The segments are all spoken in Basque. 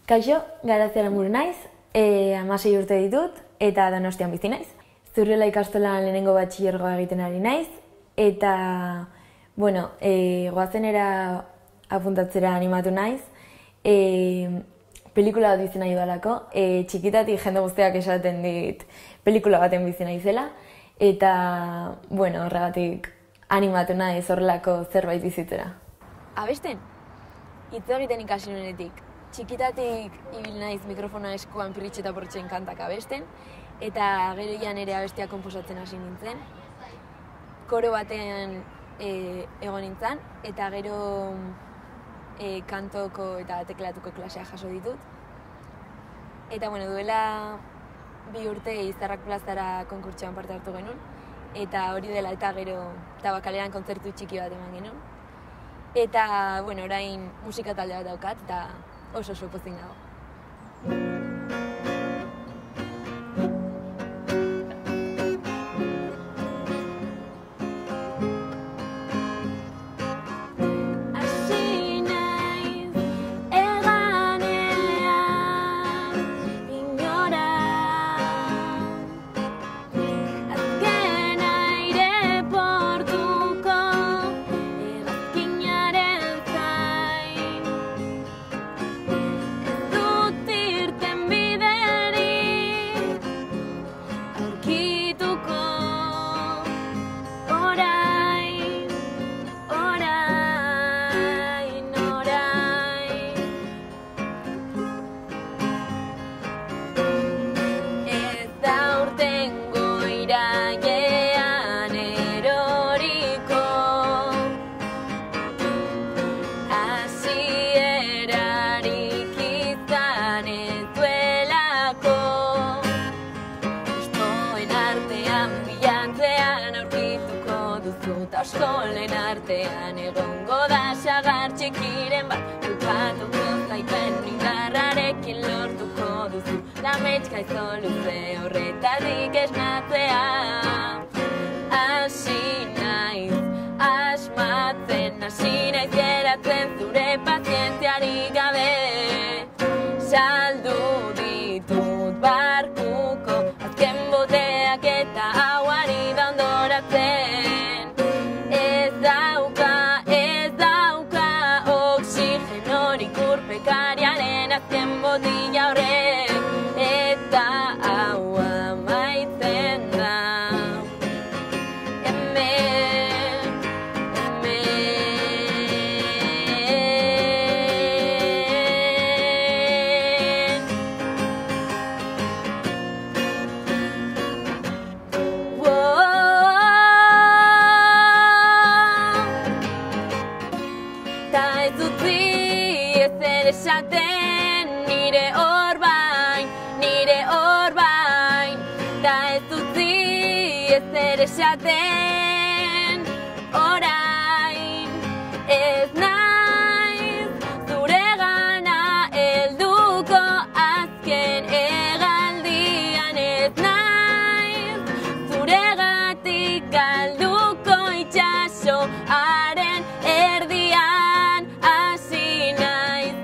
Kaixo, Garazi Aranburu naiz, 16 urte ditut eta Donostian bizi naiz. Zurriola ikastolan lehenengo batxilergoa egiten ari naiz eta, goazenera apuntatzera animatu naiz. Pelikula bat bizi nahi dudalako, txikitatik jende guztiak esaten dit pelikula baten bizi naizela eta, horregatik animatu naiz horrelako zerbait bizitzera. Abesten, hitz egiten ikasi nuenetik. Txikitatik ibil naiz mikrofona eskuan pirritxe eta portxen kantak abesten, eta gero ere abestiak konposatzen hasi nintzen. Koro batean egon nintzen, eta gero kantoko eta teklatuko klasea jaso ditut. Eta duela 2 urte Izarrak plazara konkurtsoan parte hartu genuen, eta hori dela eta gero Tabakaleran kontzertu txiki bat eman genuen. Eta, orain musika talde bat daukat, eta oso pozik nago. Askolen artean egongo da sagar txikiren bat, kulpatuko zaipen indarrarekin lortuko duzu lametska izo luze horretatik esnatzea. Hasi naiz, asmatzen, hasi naiz geratzen zure pazientziari gabe. Saldu ditut barkuko azken boteak eta hauari da ondoratzen. Urpekariaren azken botila horrek eta hau amaitzen da. Ta ez utzi ezer esaten nire hor bain, ta ez utzi ezer esaten orain. Ez naiz zuregana helduko azken hegaldian, ez naiz zuregatik galduko itsasoaren erdian. Hasi naiz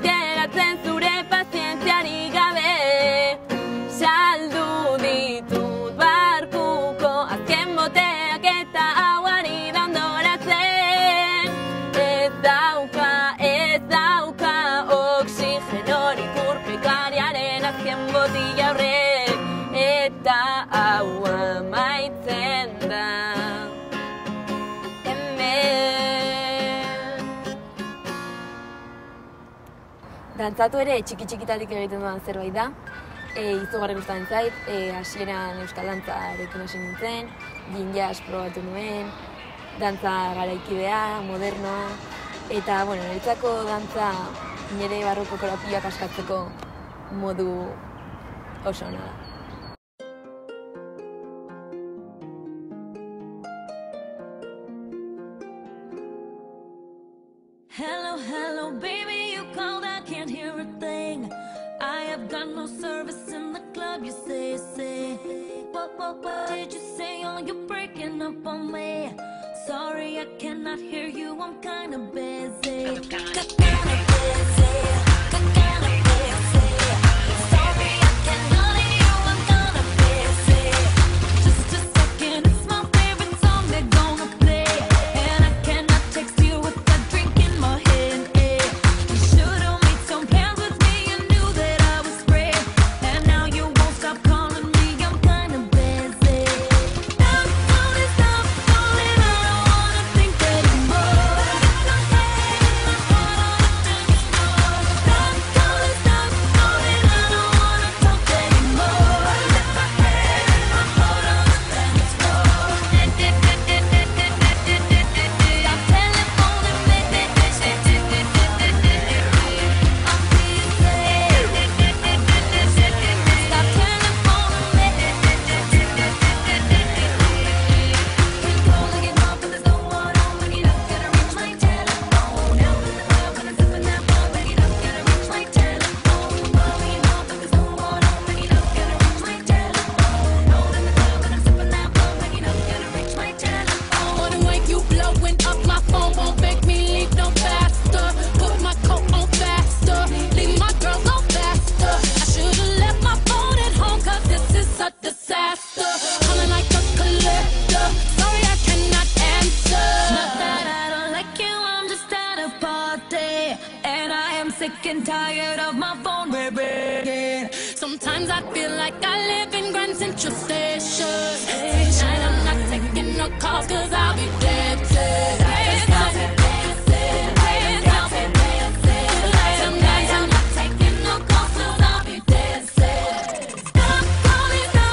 geratzen zure pazientziari gabe. Saldu ditut barkuko azken boteak eta hauari da ondoratzen. Ez dauka oxigenorik urpekariaren azken botila horrek eta hau amaitzen da. Dantzatu ere txiki-txikitatik egiten dudan zerbait da. Izugarri gustatzen zait, hasieran euskal dantzarekin hasi nintzen, gin jazz probatu nuen, dantza garaikidea, modernoa, eta, niretzako dantza nire barruko korapiloak askatzeko modu oso ona da. Hello, baby, you called, I can't hear a thing. I have got no service in the club, you say. What did you say? Oh, you're breaking up on me. Sorry, I cannot hear you, I'm kinda busy. Kinda busy. say, and I am sick and tired of my phone ringing. Sometimes I feel like I live in Grand Central Station. Tonight I'm not taking no calls 'cause I'll be dancing. Tonight I'm not taking no calls 'cause I'll be dancing. Stop calling, I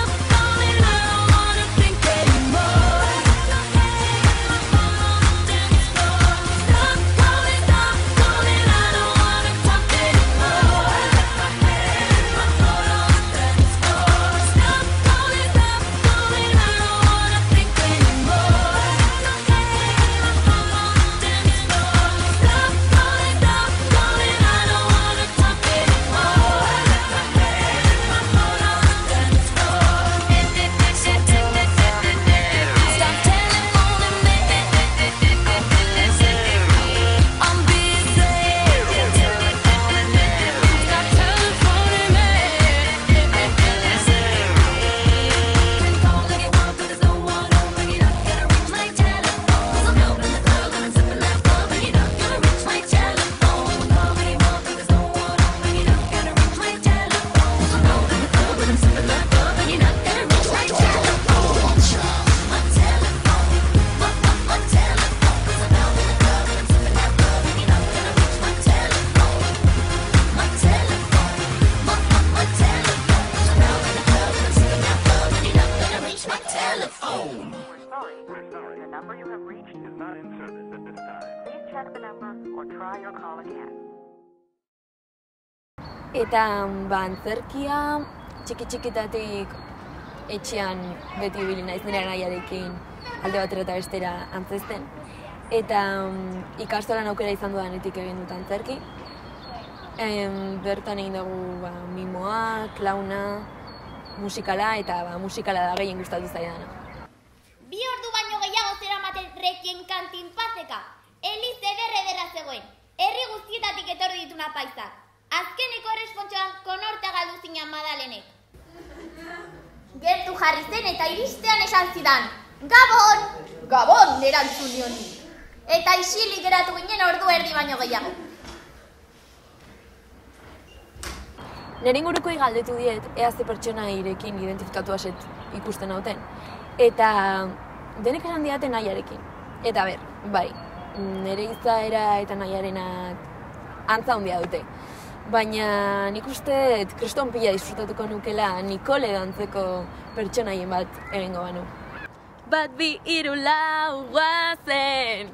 don't wanna think anymore. Stop calling, I don't wanna talk anymore. Stop calling, I don't wanna think anymore. Eta antzerkia txiki-txikitatik etxean beti ibili naiz nire anaiarekin alde batera eta bestera antzesten. Eta ikastolan aukera izan dudanetik egin dut antzerki. Bertan egin dugu mimoa, klauna, musikala, eta musikala da gehien gustatu zaidana. 2 ordu baino gehiago zeramaten rekien kantin pazeka. Eliz ederra zegoen. Herri guztietatik etorri dituna paisak. Azkeneko errespontxoan konortea galdu zinan Madalenek. Gertu jarri zen eta iristean esan zidan, Gabon! Gabon, erantzun nioni. Eta isilik geratu ginen ordu erdi baino gehiago. Nire inguruko galdetu diet, ea ze pertsona irekin identifikatu aset ikusten nauten. Eta denek esan diaten nahiarekin. Eta bai, nire izaera eta nahiarenak antza handia dute. Baina nik uste kriston pila disfrutatuko nukela Nikole dantzeko pertsonaien bat egingo banu. Bat bi hiru lau guazen!